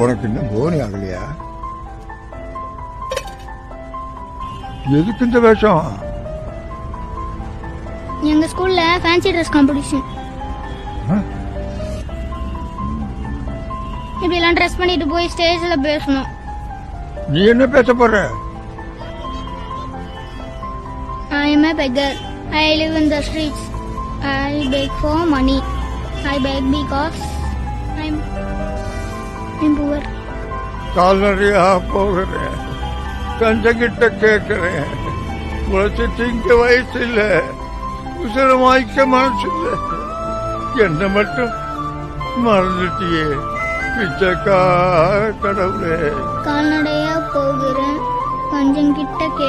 உனக்கு இன்னும் போனி ஆகலையா? எதுக்கு இந்த வேஷம்? எங்க ஸ்கூல்ல ஃபேன்சி ட்ரெஸ் காம்படிஷன். இப்படி எல்லாம் ட்ரெஸ் பண்ணிட்டு போய் ஸ்டேஜ்ல பேசணும். நீ என்ன பேச போற? I am a beggar. I live in the streets. I beg for money. I beg because I'm poor. கால்நடையா போகிறேன், கஞ்சங்கிட்ட கேட்கிறேன். உழைச்சி திங்க வயசு இல்ல, உசுரமாய்க்க மனசு இல்ல. என்ன மட்டும் மறந்துட்டியே பிச்சைக்கா கடவுளே. கால்நடையா போகிறேன், கஞ்சங்கிட்ட